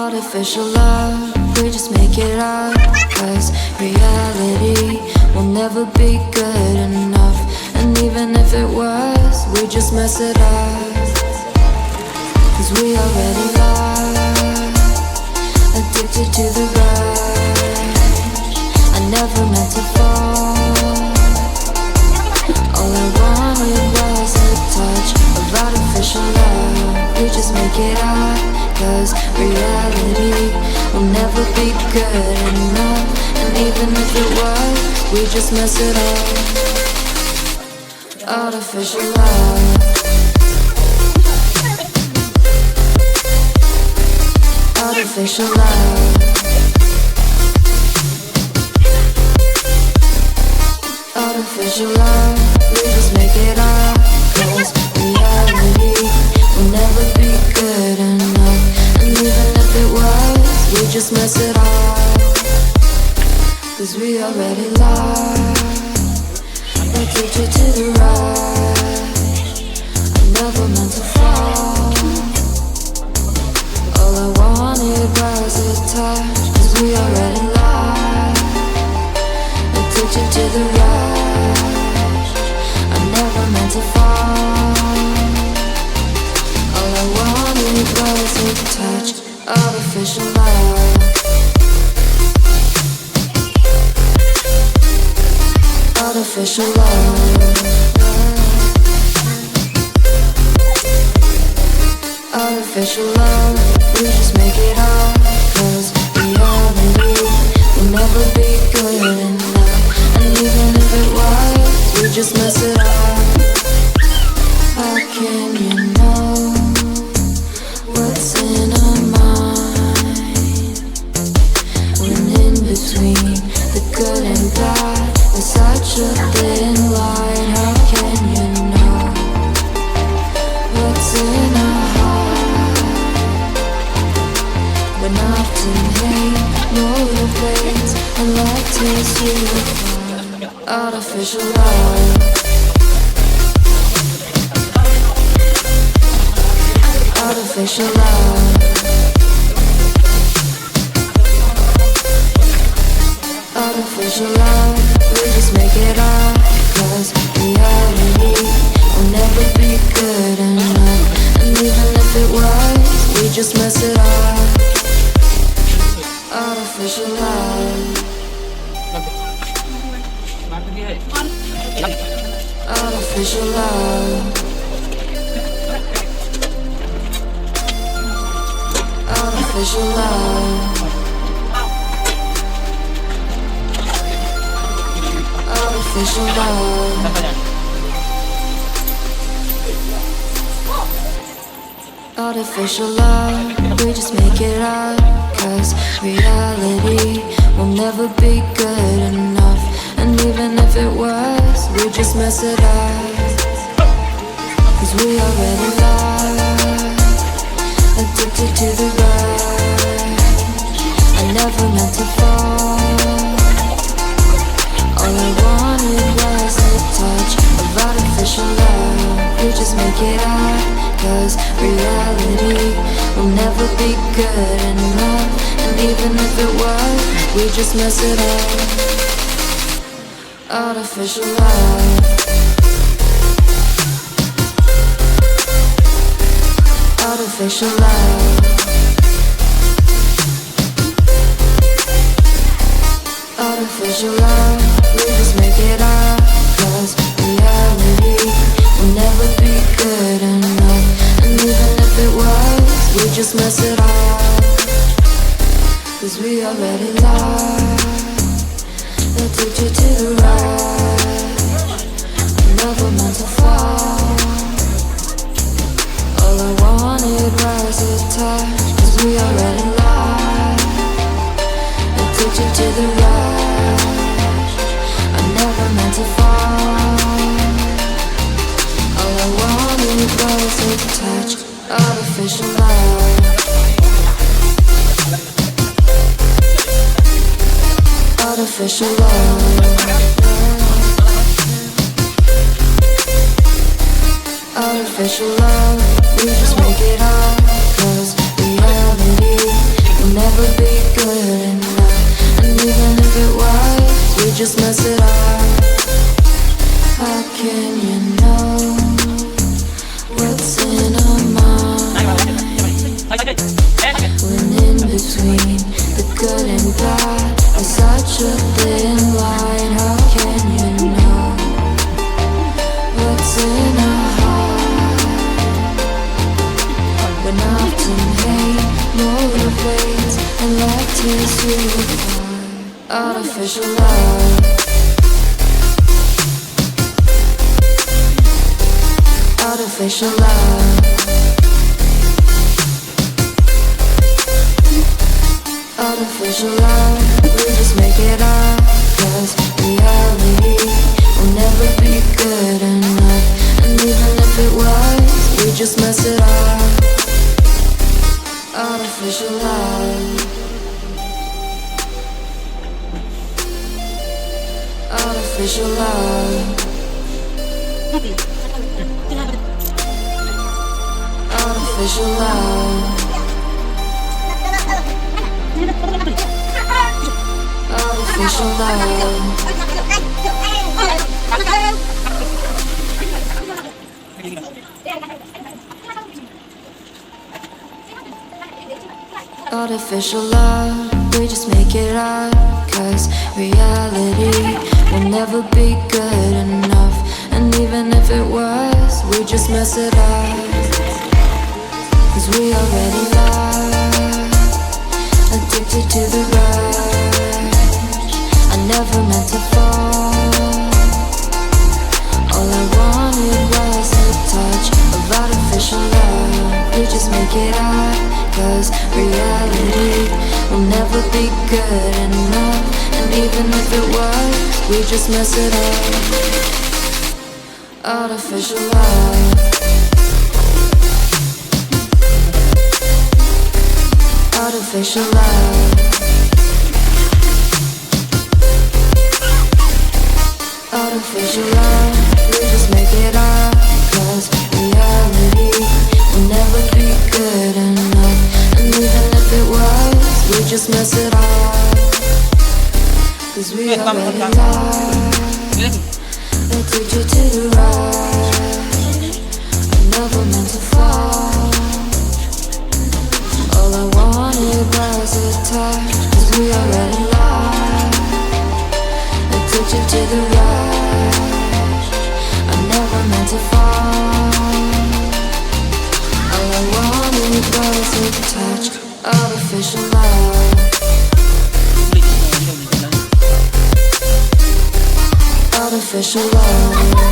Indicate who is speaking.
Speaker 1: Artificial love, we just make it up. Cause reality will never be good enough. And even if it was, we just mess it up. Cause we already lost, addicted to the rush. I never meant to fall. All I wanted was a touch of artificial love. We just make it up. Cause reality will never be good enough. And even if it was, we just mess it up. Artificial love. Artificial love. Artificial love. We just make it up. Cause reality will never be good enough. And even if it was, we just mess it up. Cause we already lost, addicted to the rush. I never meant to fall. All I wanted was a touch. Cause we already lost, addicted to the rush. I never meant to fall. All I wanted was a touch. Artificial love. Artificial love. Artificial love. We just make it up. Cause reality will never be good enough. And even if it was, we just mess it up. How can you know what's in our mind? When in between the good and bad, there's such a thin line. How can you know what's in our heart? When often hate motivates and love takes you apart. Artificial love. Artificial love. Artificial love. We just make it up. Cause reality will never be good enough. And even if it was, we just mess it up. Artificial love. Artificial love. Artificial love. Artificial love. Artificial love. We just make it up. Cause reality will never be good enough. And even if it was, we just mess it up. Cause we already lost, addicted to the rush. I never meant to fall. All I wanted was a touch of artificial love. We just make it up. Cause reality will never be good enough. And even if it was, we just mess it up. Artificial love. Artificial love. Artificial love. We just make it up. Cause reality will never be good enough. And even if it was, we just mess it up. Cause we already lost, addicted to the rush. I never meant to fall. All I wanted was a touch. Cause we already lost, addicted to the rush. I never meant to fall. All I wanted was a touch. Artificial love. Artificial love. Artificial love. We just make it up. Cause reality will promise you artificial love. Artificial love. Artificial love. We just make it up, 'cause reality will never be good enough. And even if it was, we just mess it up. Artificial love. Artificial love. Artificial love. Artificial love. Artificial love, we just make it up, 'cause reality will never be good enough. And even if it was, we just mess it up. 'Cause we already love, addicted to the rush. I never meant to fall. All I wanted was a touch of artificial love. We just make it up, 'cause reality will never be good enough. And even if it was, we just mess it up. Artificial love. Artificial love. Artificial love. We just make it up, 'cause reality will never be good enough. And even if it was, we just mess it up. 'Cause we already love, addicted to the rush. I never meant to fall. All I wanted was a touch. 'Cause we already love, addicted to the rush. I never meant to fall. All I wanted was a touch. Artificial love. Artificial love.